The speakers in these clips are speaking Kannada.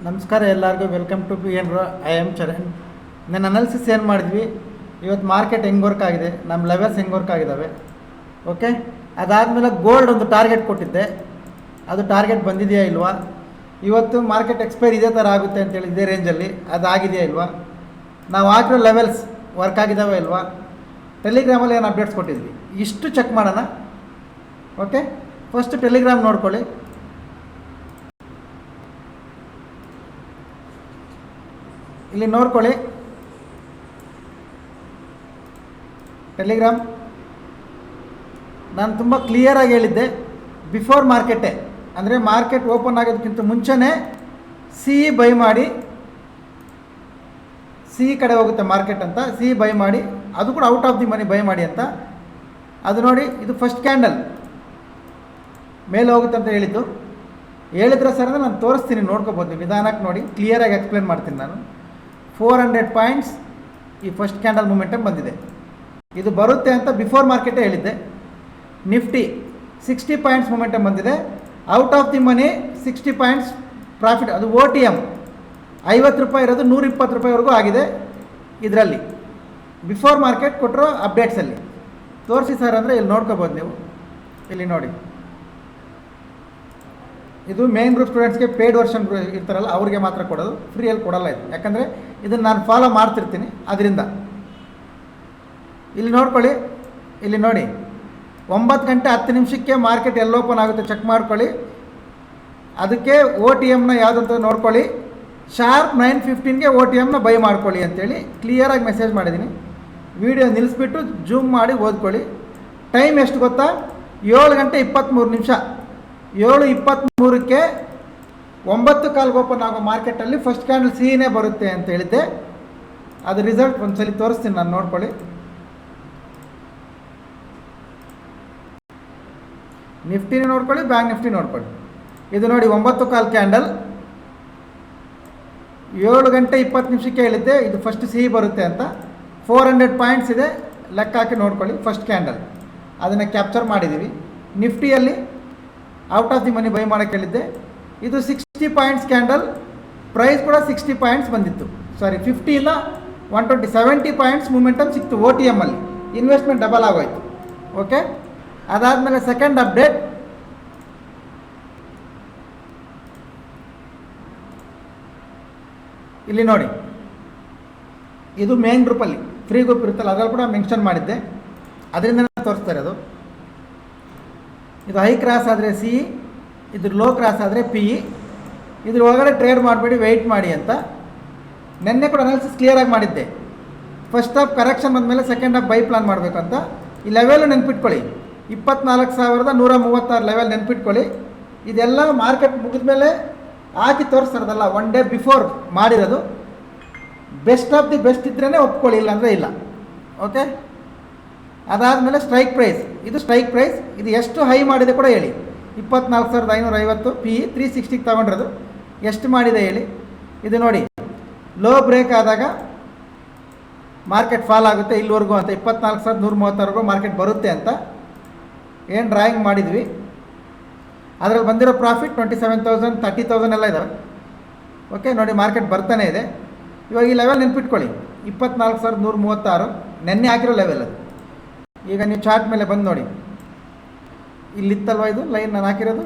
ನಮಸ್ಕಾರ ಎಲ್ಲರಿಗೂ ವೆಲ್ಕಮ್ ಟು ಪಿ ಎನ್ ರೋ. I am Charan. ನನ್ನ ಅನಾಲಿಸಿಸ್ ಏನು ಮಾಡಿದ್ವಿ, ಇವತ್ತು ಮಾರ್ಕೆಟ್ ಹೆಂಗೆ ವರ್ಕ್ ಆಗಿದೆ, ನಮ್ಮ ಲೆವೆಲ್ಸ್ ಹೆಂಗೆ ವರ್ಕ್ ಆಗಿದ್ದಾವೆ. ಓಕೆ, ಅದಾದಮೇಲೆ ಗೋಲ್ಡ್ ಒಂದು ಟಾರ್ಗೆಟ್ ಕೊಟ್ಟಿದ್ದೆ, ಅದು ಟಾರ್ಗೆಟ್ ಬಂದಿದೆಯಾ ಇಲ್ವಾ. ಇವತ್ತು ಮಾರ್ಕೆಟ್ ಎಕ್ಸ್ಪೈರ್ ಇದೇ ಥರ ಆಗುತ್ತೆ ಅಂತೇಳಿ ಇದೇ ರೇಂಜಲ್ಲಿ ಅದು ಆಗಿದೆಯಾ ಇಲ್ವಾ. ನಾವು ಹಾಕಿರೋ ಲೆವೆಲ್ಸ್ ವರ್ಕ್ ಆಗಿದ್ದಾವೆ ಇಲ್ವಾ. ಟೆಲಿಗ್ರಾಮಲ್ಲಿ ಏನು ಅಪ್ಡೇಟ್ಸ್ ಕೊಟ್ಟಿದ್ವಿ, ಇಷ್ಟು ಚೆಕ್ ಮಾಡೋಣ. ಓಕೆ, ಫಸ್ಟ್ ಟೆಲಿಗ್ರಾಮ್ ನೋಡ್ಕೊಳ್ಳಿ. ಇಲ್ಲಿ ನೋಡ್ಕೊಳ್ಳಿ, ಟೆಲಿಗ್ರಾಮ್ ನಾನು ತುಂಬ ಕ್ಲಿಯರಾಗಿ ಹೇಳಿದ್ದೆ. ಬಿಫೋರ್ ಮಾರ್ಕೆಟೇ ಅಂದರೆ ಮಾರ್ಕೆಟ್ ಓಪನ್ ಆಗೋದಕ್ಕಿಂತ ಮುಂಚೆನೇ ಸಿ ಬೈ ಮಾಡಿ, ಸಿ ಕಡೆ ಹೋಗುತ್ತೆ ಮಾರ್ಕೆಟ್ ಅಂತ, ಸಿ ಬೈ ಮಾಡಿ, ಅದು ಕೂಡ out of the money by ಮಾಡಿ ಅಂತ. ಅದು ನೋಡಿ, ಇದು ಫಸ್ಟ್ ಕ್ಯಾಂಡಲ್ ಮೇಲೆ ಹೋಗುತ್ತೆ ಅಂತ ಹೇಳಿದ್ರೆ ಸರ್ ಅಂದರೆ ನಾನು ತೋರಿಸ್ತೀನಿ, ನೋಡ್ಕೋಬೋದು. ನಿಧಾನಕ್ಕೆ ನೋಡಿ, ಕ್ಲಿಯರಾಗಿ ಎಕ್ಸ್ಪ್ಲೇನ್ ಮಾಡ್ತೀನಿ ನಾನು. 400 ಪಾಯಿಂಟ್ಸ್ ಈ ಫಸ್ಟ್ ಕ್ಯಾಂಡಲ್ ಮೂಮೆಂಟಮ್ ಬಂದಿದೆ. ಇದು ಬರುತ್ತೆ ಅಂತ ಬಿಫೋರ್ ಮಾರ್ಕೆಟೇ ಹೇಳಿದ್ದೆ. ನಿಫ್ಟಿ 60 ಪಾಯಿಂಟ್ಸ್ ಮೂಮೆಂಟಮ್ ಬಂದಿದೆ. Out of the money 60 points profit. ಅದು ಒ ಟಿ ಎಮ್ 50 ರೂಪಾಯಿ ಇರೋದು 120 ರೂಪಾಯಿವರೆಗೂ ಆಗಿದೆ. ಇದರಲ್ಲಿ ಬಿಫೋರ್ ಮಾರ್ಕೆಟ್ ಕೊಟ್ಟಿರೋ ಅಪ್ಡೇಟ್ಸಲ್ಲಿ ತೋರಿಸಿ ಸರ್ ಅಂದರೆ ಇಲ್ಲಿ ನೋಡ್ಕೋಬೋದು ನೀವು. ಇಲ್ಲಿ ನೋಡಿ, ಇದು ಮೇನ್ ಗ್ರೂಪ್ ಸ್ಟೂಡೆಂಟ್ಸ್ಗೆ ಪೇಯ್ಡ್ ವರ್ಷನ್ ಇರ್ತಾರಲ್ಲ ಅವ್ರಿಗೆ ಮಾತ್ರ ಕೊಡೋದು, ಫ್ರೀಯಲ್ಲಿ ಕೊಡಲ್ಲ ಇದು. ಯಾಕಂದರೆ ಇದನ್ನು ನಾನು ಫಾಲೋ ಮಾಡ್ತಿರ್ತೀನಿ ಅದರಿಂದ. ಇಲ್ಲಿ ನೋಡ್ಕೊಳ್ಳಿ, ಇಲ್ಲಿ ನೋಡಿ, 9 ಗಂಟೆ 10 ನಿಮಿಷಕ್ಕೆ ಮಾರ್ಕೆಟ್ ಎಲ್ಲಿ ಓಪನ್ ಆಗುತ್ತೆ ಚೆಕ್ ಮಾಡ್ಕೊಳ್ಳಿ. ಅದಕ್ಕೆ ಒ ಟಿ ಎಮ್ನ ಯಾವುದಂತ ನೋಡ್ಕೊಳ್ಳಿ. ಶಾರ್ಪ್ 9:15ಗೆ ಒ ಟಿ ಎಮ್ನ ಬೈ ಮಾಡ್ಕೊಳ್ಳಿ ಅಂತೇಳಿ ಕ್ಲಿಯರಾಗಿ ಮೆಸೇಜ್ ಮಾಡಿದ್ದೀನಿ. ವಿಡಿಯೋ ನಿಲ್ಲಿಸ್ಬಿಟ್ಟು ಜೂಮ್ ಮಾಡಿ ಓದ್ಕೊಳ್ಳಿ. ಟೈಮ್ ಎಷ್ಟು ಗೊತ್ತಾ, 7 ಗಂಟೆ 23 ನಿಮಿಷ. 7:23ಕ್ಕೆ 9:15 ಓಪನ್ ಆಗೋ ಮಾರ್ಕೆಟಲ್ಲಿ ಫಸ್ಟ್ ಕ್ಯಾಂಡಲ್ ಸಿನೇ ಬರುತ್ತೆ ಅಂತ ಹೇಳಿದ್ದೆ. ಅದು ರಿಸಲ್ಟ್ ಒಂದ್ಸಲಿ ತೋರಿಸ್ತೀನಿ ನಾನು, ನೋಡ್ಕೊಳ್ಳಿ. ನಿಫ್ಟಿನ ನೋಡ್ಕೊಳ್ಳಿ, ಬ್ಯಾಂಕ್ ನಿಫ್ಟಿ ನೋಡ್ಕೊಳ್ಳಿ. ಇದು ನೋಡಿ 9:15 ಕ್ಯಾಂಡಲ್, 7 ಗಂಟೆ 20 ನಿಮಿಷಕ್ಕೆ ಹೇಳಿದ್ದೆ ಇದು ಫಸ್ಟ್ ಸಿ ಬರುತ್ತೆ ಅಂತ. 400 ಪಾಯಿಂಟ್ಸ್ ಇದೆ, ಲೆಕ್ಕ ಹಾಕಿ ನೋಡ್ಕೊಳ್ಳಿ. ಫಸ್ಟ್ ಕ್ಯಾಂಡಲ್ ಅದನ್ನು ಕ್ಯಾಪ್ಚರ್ ಮಾಡಿದ್ದೀವಿ. ನಿಫ್ಟಿಯಲ್ಲಿ out of the money buy ಮಾಡೋಕ್ಕೆ ಹೇಳಿದ್ದೆ. ಇದು 60 ಪಾಯಿಂಟ್ಸ್ ಕ್ಯಾಂಡಲ್, ಪ್ರೈಸ್ ಕೂಡ 60 ಪಾಯಿಂಟ್ಸ್ ಬಂದಿತ್ತು. ಸಾರಿ, 50ಇಂದ 120 70 ಪಾಯಿಂಟ್ಸ್ ಮೂಮೆಂಟಮ್ ಸಿಕ್ತು ಒ ಟಿ ಎಮ್ಮಲ್ಲಿ. ಇನ್ವೆಸ್ಟ್ಮೆಂಟ್ ಡಬಲ್ ಆಗೋಯ್ತು. ಓಕೆ, ಅದಾದಮೇಲೆ ಸೆಕೆಂಡ್ ಅಪ್ಡೇಟ್, ಇಲ್ಲಿ ನೋಡಿ, ಇದು ಮೇನ್ ಗ್ರೂಪಲ್ಲಿ ಫ್ರೀ ಗ್ರೂಪ್ ಇರುತ್ತಲ್ಲ ಅದರಲ್ಲಿ ಕೂಡ ಮೆನ್ಷನ್ ಮಾಡಿದ್ದೆ, ಅದರಿಂದನೇ ತೋರಿಸ್ತಾ ಇರೋದು. ಇದು ಹೈ ಕ್ರಾಸ್ ಆದರೆ ಸಿ, ಇದ್ರ ಲೋ ಕ್ರಾಸ್ ಆದರೆ ಪಿ ಇ. ಇದ್ರ ಒಳಗಡೆ ಟ್ರೇಡ್ ಮಾಡಬೇಡಿ, ವೆಯ್ಟ್ ಮಾಡಿ ಅಂತ. ನೆನ್ನೆ ಕೂಡ ಅನಾಲಿಸಿಸ್ ಕ್ಲಿಯರಾಗಿ ಮಾಡಿದ್ದೆ. ಫಸ್ಟ್ ಹಾಫ್ ಕರೆಕ್ಷನ್ ಬಂದಮೇಲೆ ಸೆಕೆಂಡ್ ಹಾಫ್ ಬೈ ಪ್ಲಾನ್ ಮಾಡಬೇಕು ಅಂತ. ಈ ಲೆವೆಲ್ ನೆನ್ಪಿಟ್ಕೊಳ್ಳಿ, 24,136 ಲೆವೆಲ್ ನೆನ್ಪಿಟ್ಕೊಳ್ಳಿ. ಇದೆಲ್ಲ ಮಾರ್ಕೆಟ್ ಮುಗಿದ ಮೇಲೆ ಹಾಕಿ ತೋರಿಸ್ತಾರದಲ್ಲ, ಒನ್ ಡೇ ಬಿಫೋರ್ ಮಾಡಿರೋದು. ಬೆಸ್ಟ್ ಆಫ್ ದಿ ಬೆಸ್ಟ್ ಇದ್ರೇ ಒಪ್ಕೊಳ್ಳಿ, ಇಲ್ಲಾಂದರೆ ಇಲ್ಲ. ಓಕೆ, ಅದಾದಮೇಲೆ ಸ್ಟ್ರೈಕ್ ಪ್ರೈಸ್, ಇದು ಸ್ಟ್ರೈಕ್ ಪ್ರೈಸ್. ಇದು ಎಷ್ಟು ಹೈ ಮಾಡಿದೆ ಕೂಡ ಹೇಳಿ. 24,550 ಪಿ ಇ, 360ಗೆ ತೊಗೊಂಡಿರೋದು. ಎಷ್ಟು ಮಾಡಿದೆ ಹೇಳಿ. ಇದು ನೋಡಿ, ಲೋ ಬ್ರೇಕ್ ಆದಾಗ ಮಾರ್ಕೆಟ್ ಫಾಲ್ ಆಗುತ್ತೆ ಇಲ್ಲಿವರೆಗೂ ಅಂತ, 24,136ವರೆಗೂ ಮಾರ್ಕೆಟ್ ಬರುತ್ತೆ ಅಂತ ಏನು ಡ್ರಾಯಿಂಗ್ ಮಾಡಿದ್ವಿ. ಅದರಲ್ಲಿ ಬಂದಿರೋ ಪ್ರಾಫಿಟ್ 27,000 30,000 ಎಲ್ಲ ಇದ್ದಾವೆ. ಓಕೆ ನೋಡಿ, ಮಾರ್ಕೆಟ್ ಬರ್ತಾನೆ ಇದೆ. ಇವಾಗ ಈ ಲೆವೆಲ್ ನೆನ್ಪಿಟ್ಕೊಳ್ಳಿ, 24,136 ನೆನ್ನೆ ಹಾಕಿರೋ ಲೆವೆಲ್ ಅದು. ಈಗ ನೀವು ಚಾರ್ಟ್ ಮೇಲೆ ಬಂದು ನೋಡಿ, ಇಲ್ಲಿತ್ತಲ್ವ ಇದು ಲೈನ್ ನಾನು ಹಾಕಿರೋದು,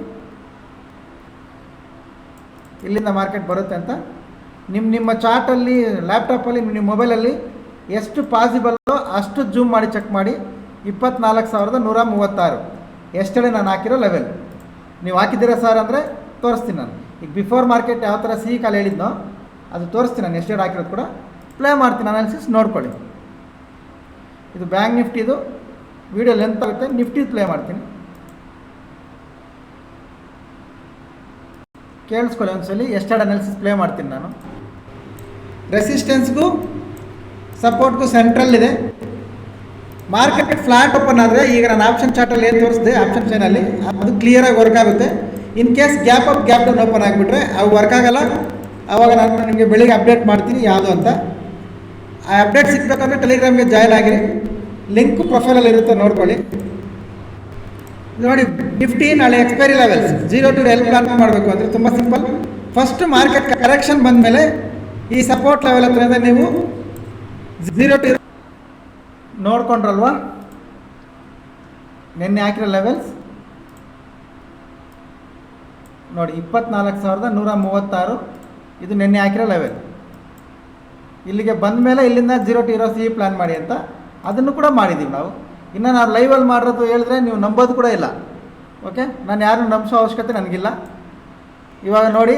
ಇಲ್ಲಿಂದ ಮಾರ್ಕೆಟ್ ಬರುತ್ತೆ ಅಂತ. ನಿಮ್ಮ ಚಾರ್ಟಲ್ಲಿ, ಲ್ಯಾಪ್ಟಾಪಲ್ಲಿ, ನಿಮ್ಮ ಮೊಬೈಲಲ್ಲಿ ಎಷ್ಟು ಪಾಸಿಬಲ್ಲೋ ಅಷ್ಟು ಜೂಮ್ ಮಾಡಿ ಚೆಕ್ ಮಾಡಿ. 24,136 ಎಷ್ಟೇ ನಾನು ಹಾಕಿರೋ ಲೆವೆಲ್. ನೀವು ಹಾಕಿದ್ದೀರಾ ಸರ್ ಅಂದರೆ ತೋರಿಸ್ತೀನಿ ನಾನು. ಈಗ ಬಿಫೋರ್ ಮಾರ್ಕೆಟ್ ಯಾವ ಥರ ಸಿ ಕಾಲ್ ಹೇಳಿದ್ನೋ ಅದು ತೋರಿಸ್ತೀನಿ ನಾನು, ಎಷ್ಟೇ ಹಾಕಿರೋದು ಕೂಡ ಪ್ಲೇ ಮಾಡ್ತೀನಿ, ಅನಾಲಿಸಿಸ್ ನೋಡ್ಕೊಳ್ಳಿ. ಇದು ಬ್ಯಾಂಕ್ ನಿಫ್ಟಿದು ವಿಡಿಯೋ ಲೆಂತ್ ಆಗುತ್ತೆ, ನಿಫ್ಟಿ ಪ್ಲೇ ಮಾಡ್ತೀನಿ, ಕೇಳಿಸ್ಕೊಳ್ಳಿ ಒಂದ್ಸಲಿ. ಎಷ್ಟೆರಡು ಅನಾಲಿಸಿಸ್ ಪ್ಲೇ ಮಾಡ್ತೀನಿ ನಾನು. ರೆಸಿಸ್ಟೆನ್ಸ್ಗೂ ಸಪೋರ್ಟ್ಗೂ ಸೆಂಟ್ರಲ್ಲಿದೆ. ಮಾರ್ಕೆಟ್ ಫ್ಲಾಟ್ ಓಪನ್ ಆದರೆ, ಈಗ ನಾನು ಆಪ್ಷನ್ ಚಾರ್ಟಲ್ಲಿ ಏನು ತೋರಿಸಿದೆ ಆಪ್ಷನ್ ಚೈನಲ್ಲಿ, ಅದು ಕ್ಲಿಯರಾಗಿ ವರ್ಕ್ ಆಗುತ್ತೆ. In case gap up gap down open ಆಗಿಬಿಟ್ರೆ ಅವು ವರ್ಕ್ ಆಗಲ್ಲ. ಆವಾಗ ನಾನು ನಿಮಗೆ ಬೆಳಿಗ್ಗೆ ಅಪ್ಡೇಟ್ ಮಾಡ್ತೀನಿ ಯಾವುದು ಅಂತ. ಆ ಅಪ್ಡೇಟ್ ಸಿಗಬೇಕಂದ್ರೆ ಟೆಲಿಗ್ರಾಮ್ಗೆ ಜಾಯ್ನ್ ಆಗಿರಿ, ಲಿಂಕು ಪ್ರೊಫೈಲಲ್ಲಿ ಇರುತ್ತೆ, ನೋಡ್ಕೊಳ್ಳಿ. ನೋಡಿ, ನಿಫ್ಟಿ ನಾಳೆ expiry levels 0 to L plan ಮಾಡಬೇಕು ಅಂದರೆ ತುಂಬ ಸಿಂಪಲ್. ಫಸ್ಟ್ ಮಾರ್ಕೆಟ್ ಕರೆಕ್ಷನ್ ಬಂದಮೇಲೆ ಈ ಸಪೋರ್ಟ್ ಲೆವೆಲ್ ಹತ್ರ ನೀವು 0 to ನೋಡ್ಕೊಂಡ್ರಲ್ವಾ, ನಿನ್ನೆ ಹಾಕಿರೋ ಲೆವೆಲ್ಸ್ ನೋಡಿ 24,136 ಇದು ನಿನ್ನೆ ಹಾಕಿರೋ ಲೆವೆಲ್. ಇಲ್ಲಿಗೆ ಬಂದ ಮೇಲೆ ಇಲ್ಲಿಂದ 0 to 0 ಸಿ ಪ್ಲ್ಯಾನ್ ಮಾಡಿ ಅಂತ ಅದನ್ನು ಕೂಡ ಮಾಡಿದ್ದೀವಿ ನಾವು. ಇನ್ನು ನಾವು ಲೈವಲ್ಲಿ ಮಾಡಿರೋದು ಹೇಳಿದ್ರೆ ನೀವು ನಂಬೋದು ಕೂಡ ಇಲ್ಲ. ಓಕೆ, ನಾನು ಯಾರನ್ನು ನಂಬಿಸೋ ಅವಶ್ಯಕತೆ ನನಗಿಲ್ಲ. ಇವಾಗ ನೋಡಿ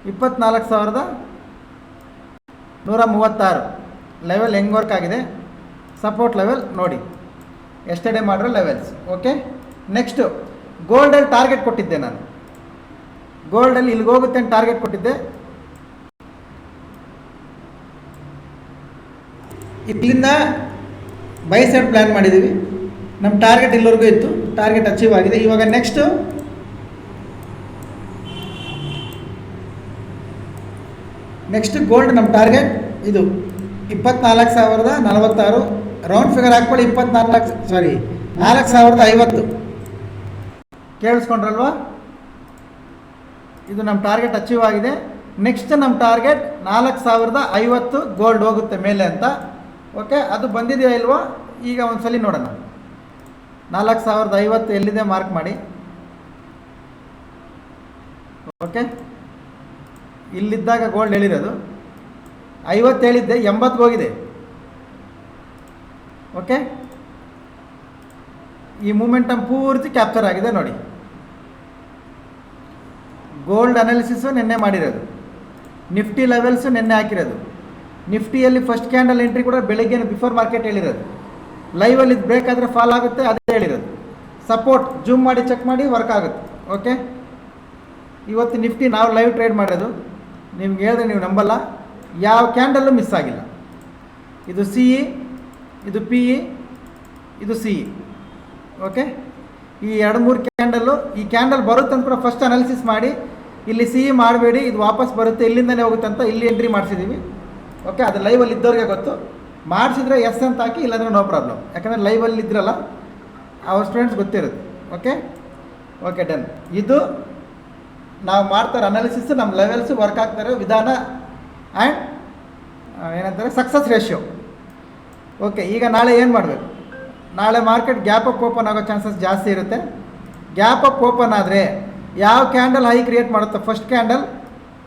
24,136 ಲೆವೆಲ್ ಹೆಂಗೆ ವರ್ಕ್ ಆಗಿದೆ. ಸಪೋರ್ಟ್ ಲೆವೆಲ್ ನೋಡಿ, ಎಸ್ಟರ್ಡೇ ಮಾಡಿರೋ ಲೆವೆಲ್ಸ್. ಓಕೆ, ನೆಕ್ಸ್ಟು ಗೋಲ್ಡಲ್ಲಿ ಟಾರ್ಗೆಟ್ ಕೊಟ್ಟಿದ್ದೆ ನಾನು. ಗೋಲ್ಡಲ್ಲಿ ಇಲ್ಲಿಗೆ ಹೋಗುತ್ತೆ ಅಂತ ಟಾರ್ಗೆಟ್ ಕೊಟ್ಟಿದ್ದೆ. ಇಲ್ಲಿಂದ ಬೈ ಸೈಡ್ ಪ್ಲ್ಯಾನ್ ಮಾಡಿದ್ದೀವಿ. ನಮ್ಮ ಟಾರ್ಗೆಟ್ ಇಲ್ಲಿವರೆಗೂ ಇತ್ತು, ಟಾರ್ಗೆಟ್ ಅಚೀವ್ ಆಗಿದೆ. ಇವಾಗ ನೆಕ್ಸ್ಟು ಗೋಲ್ಡ್ ನಮ್ಮ ಟಾರ್ಗೆಟ್ ಇದು 24,046 ರೌಂಡ್ ಫಿಗರ್ ಹಾಕ್ಕೊಳ್ಳಿ. 4,050 ಕೇಳಿಸ್ಕೊಂಡ್ರಲ್ವಾ. ಇದು ನಮ್ಮ ಟಾರ್ಗೆಟ್ ಅಚೀವ್ ಆಗಿದೆ. ನೆಕ್ಸ್ಟ್ ನಮ್ಮ ಟಾರ್ಗೆಟ್ 4,050 ಗೋಲ್ಡ್ ಹೋಗುತ್ತೆ ಮೇಲೆ ಅಂತ. ಓಕೆ, ಅದು ಬಂದಿದೆಯಾ ಇಲ್ವಾ ಈಗ ಒಂದ್ಸಲಿ ನೋಡೋಣ. 4,050 ಎಲ್ಲಿದೆ ಮಾರ್ಕ್ ಮಾಡಿ. ಓಕೆ, ಇಲ್ಲಿದ್ದಾಗ ಗೋಲ್ಡ್ ಹೇಳಿರೋದು 50 ಹೇಳಿದ್ದೆ, 80 ಹೋಗಿದೆ. ಓಕೆ, ಈ ಮೂಮೆಂಟಮ್ ಪೂರ್ತಿ ಕ್ಯಾಪ್ಚರ್ ಆಗಿದೆ ನೋಡಿ. ಗೋಲ್ಡ್ ಅನಾಲಿಸಿಸು ನಿನ್ನೆ ಮಾಡಿರೋದು, ನಿಫ್ಟಿ ಲೆವೆಲ್ಸು ನಿನ್ನೆ ಹಾಕಿರೋದು. ನಿಫ್ಟಿಯಲ್ಲಿ ಫಸ್ಟ್ ಕ್ಯಾಂಡಲ್ ಎಂಟ್ರಿ ಕೂಡ ಬೆಳಗ್ಗೆ ಬಿಫೋರ್ ಮಾರ್ಕೆಟ್ ಹೇಳಿರೋದು. ಲೈವಲ್ಲಿ ಇದು ಬ್ರೇಕ್ ಆದರೆ ಫಾಲ್ ಆಗುತ್ತೆ ಅದೇ ಹೇಳಿರೋದು. ಸಪೋರ್ಟ್ ಜೂಮ್ ಮಾಡಿ ಚೆಕ್ ಮಾಡಿ ವರ್ಕ್ ಆಗುತ್ತೆ. ಓಕೆ, ಇವತ್ತು ನಿಫ್ಟಿ ನಾವು ಲೈವ್ ಟ್ರೇಡ್ ಮಾಡೋದು. ನಿಮ್ಗೆ ಹೇಳಿದ್ರೆ ನೀವು ನಂಬಲ್ಲ, ಯಾವ ಕ್ಯಾಂಡಲ್ಲು ಮಿಸ್ ಆಗಿಲ್ಲ. ಇದು ಸಿ ಇ, ಇದು ಪಿ ಇ, ಇದು ಸಿ ಇ. ಓಕೆ, ಈ 2-3 ಕ್ಯಾಂಡಲ್ಲು, ಈ ಕ್ಯಾಂಡಲ್ ಬರುತ್ತೆ ಅಂತ ಕೂಡ ಫಸ್ಟ್ ಅನಾಲಿಸಿಸ್ ಮಾಡಿ ಇಲ್ಲಿ ಸಿ ಇ ಮಾಡಬೇಡಿ, ಇದು ವಾಪಸ್ ಬರುತ್ತೆ ಇಲ್ಲಿಂದನೇ ಹೋಗುತ್ತೆ ಅಂತ ಇಲ್ಲಿ ಎಂಟ್ರಿ ಮಾಡಿಸಿದ್ದೀವಿ. ಓಕೆ, ಅದು ಲೈವಲ್ಲಿ ಇದ್ದವ್ರಿಗೆ ಗೊತ್ತು. ಮಾಡಿಸಿದ್ರೆ ಎಸ್ ಅಂತ ಹಾಕಿ, ಇಲ್ಲಾಂದರೆ ನೋ ಪ್ರಾಬ್ಲಮ್. ಯಾಕಂದರೆ ಲೈವಲ್ಲಿ ಇದ್ರಲ್ಲ ಅವ್ರ ಸ್ಟೂಡೆಂಟ್ಸ್ ಗೊತ್ತಿರುತ್ತೆ. Okay okay, done. ಇದು ನಾವು ಮಾಡ್ತಾರೆ ಅನಾಲಿಸಿಸ್, ನಮ್ಮ ಲೆವೆಲ್ಸು ವರ್ಕ್ ಆಗ್ತಾರೆ ವಿಧಾನ ಆ್ಯಂಡ್ ಏನಂತಾರೆ ಸಕ್ಸಸ್ ರೇಷಿಯೋ. ಓಕೆ, ಈಗ ನಾಳೆ ಏನು ಮಾಡಬೇಕು? ನಾಳೆ ಮಾರ್ಕೆಟ್ ಗ್ಯಾಪ್ ಅಪ್ ಓಪನ್ ಆಗೋ ಚಾನ್ಸಸ್ ಜಾಸ್ತಿ ಇರುತ್ತೆ. ಗ್ಯಾಪ್ ಅಪ್ ಓಪನ್ ಆದರೆ ಯಾವ ಕ್ಯಾಂಡಲ್ ಹೈ ಕ್ರಿಯೇಟ್ ಮಾಡುತ್ತೋ ಫಸ್ಟ್ ಕ್ಯಾಂಡಲ್,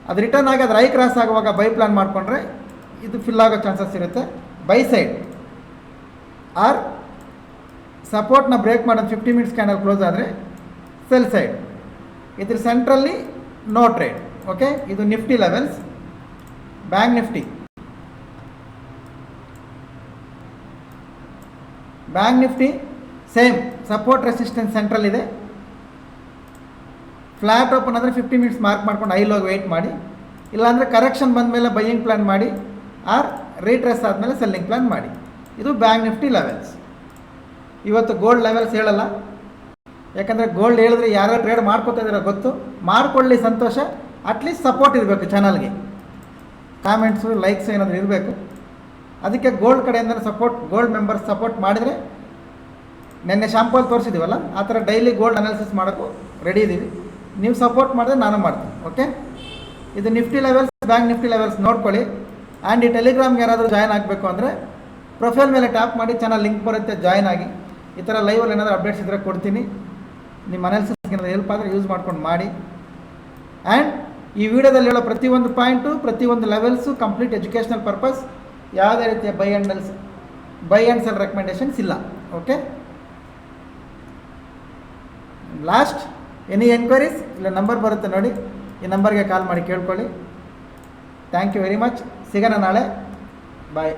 ಅದು ರಿಟರ್ನ್ ಆಗಿ ಅದು ಹೈ ಕ್ರಾಸ್ ಆಗುವಾಗ ಬೈ ಪ್ಲಾನ್ ಮಾಡಿಕೊಂಡ್ರೆ ಇದು ಫಿಲ್ ಆಗೋ ಚಾನ್ಸಸ್ ಇರುತ್ತೆ. ಬೈ ಸೈಡ್ ಆರ್ ಸಪೋರ್ಟ್ನ ಬ್ರೇಕ್ ಮಾಡೋದು 50 ಮಿನಿಟ್ಸ್ ಕ್ಯಾಂಡಲ್ ಕ್ಲೋಸ್ ಆದರೆ ಸೆಲ್ ಸೈಡ್. ಇದ್ರ ಸೆಂಟ್ರಲ್ಲಿ ನೋ ಟ್ರೇಡ್. ಓಕೆ, ಇದು Nifty levels. Bank Nifty same support resistance central ಇದೆ. ಫ್ಲ್ಯಾಟ್ ಓಪನ್ ಅಂದರೆ 50 ಮಿನಿಟ್ಸ್ ಮಾರ್ಕ್ ಮಾಡ್ಕೊಂಡು ಐಲೋಗಿ ವೆಯ್ಟ್ ಮಾಡಿ, ಇಲ್ಲಾಂದರೆ ಕರೆಕ್ಷನ್ ಬಂದ ಮೇಲೆ ಬೈಯಿಂಗ್ ಪ್ಲ್ಯಾನ್ ಮಾಡಿ, ಆರ್ ರೀಟ್ರೆಸ್ ಆದಮೇಲೆ ಸೆಲ್ಲಿಂಗ್ ಪ್ಲ್ಯಾನ್ ಮಾಡಿ. ಇದು ಬ್ಯಾಂಕ್ ನಿಫ್ಟಿ ಲೆವೆಲ್ಸ್. ಇವತ್ತು ಗೋಲ್ಡ್ ಲೆವೆಲ್ಸ್ ಹೇಳಲ್ಲ, ಯಾಕಂದರೆ ಗೋಲ್ಡ್ ಹೇಳಿದ್ರೆ ಯಾರೋ ಟ್ರೇಡ್ ಮಾಡ್ಕೋತಾ ಇದ್ದೀರೋ ಗೊತ್ತು. ಮಾಡ್ಕೊಳ್ಳಿ, ಸಂತೋಷ. ಅಟ್ಲೀಸ್ಟ್ ಸಪೋರ್ಟ್ ಇರಬೇಕು ಚಾನಲ್ಗೆ, ಕಾಮೆಂಟ್ಸು ಲೈಕ್ಸು ಏನಾದರೂ ಇರಬೇಕು. ಅದಕ್ಕೆ ಗೋಲ್ಡ್ ಕಡೆಯಿಂದ ಸಪೋರ್ಟ್, ಗೋಲ್ಡ್ ಮೆಂಬರ್ಸ್ ಸಪೋರ್ಟ್ ಮಾಡಿದರೆ, ನೆನ್ನೆ ಶಾಂಪಲ್ ತೋರಿಸಿದ್ದೀವಲ್ಲ ಆ ಥರ ಡೈಲಿ ಗೋಲ್ಡ್ ಅನಾಲಿಸಿಸ್ ಮಾಡೋಕ್ಕೂ ರೆಡಿ ಇದ್ದೀವಿ. ನೀವು ಸಪೋರ್ಟ್ ಮಾಡಿದ್ರೆ ನಾನು ಮಾಡ್ತೀನಿ. ಓಕೆ, ಇದು Nifty levels, bank Nifty levels ನೋಡ್ಕೊಳ್ಳಿ. ಆ್ಯಂಡ್ ಈ ಟೆಲಿಗ್ರಾಮ್ಗೆ ಯಾರಾದರೂ ಜಾಯ್ನ್ ಆಗಬೇಕು ಅಂದರೆ ಪ್ರೊಫೈಲ್ ಮೇಲೆ ಟ್ಯಾಪ್ ಮಾಡಿ, ಚಾನಲ್ ಲಿಂಕ್ ಬರುತ್ತೆ, ಜಾಯ್ನ್ ಆಗಿ. ಈ ಥರ ಲೈವಲ್ಲಿ ಏನಾದರೂ ಅಪ್ಡೇಟ್ಸ್ ಇದ್ದರೆ ಕೊಡ್ತೀನಿ. ನಿಮ್ಮ ಅನಾಲಿಸಿಸ್ಗೆ ಏನಾದರೂ ಹೆಲ್ಪ್ ಆದರೆ ಯೂಸ್ ಮಾಡ್ಕೊಂಡು ಮಾಡಿ. ಆ್ಯಂಡ್ ಈ ವಿಡಿಯೋದಲ್ಲಿ ಹೇಳೋ ಪ್ರತಿಯೊಂದು ಪಾಯಿಂಟು, ಪ್ರತಿಯೊಂದು ಲೆವೆಲ್ಸು ಕಂಪ್ಲೀಟ್ ಎಜುಕೇಷನಲ್ ಪರ್ಪಸ್. ಯಾವುದೇ ರೀತಿಯ ಬೈ ಆ್ಯಂಡ್ ಸೆಲ್ ರೆಕಮೆಂಡೇಷನ್ಸ್ ಇಲ್ಲ. ಓಕೆ, ಲಾಸ್ಟ್ ಎನಿ ಎನ್ಕ್ವೈರೀಸ್ ಇಲ್ಲ ನಂಬರ್ ಬರುತ್ತೆ ನೋಡಿ, ಈ ನಂಬರ್ಗೆ ಕಾಲ್ ಮಾಡಿ ಕೇಳ್ಕೊಳ್ಳಿ. Thank you very much. ಸಿಗೋಣ ನಾಳೆ. ಬಾಯ್.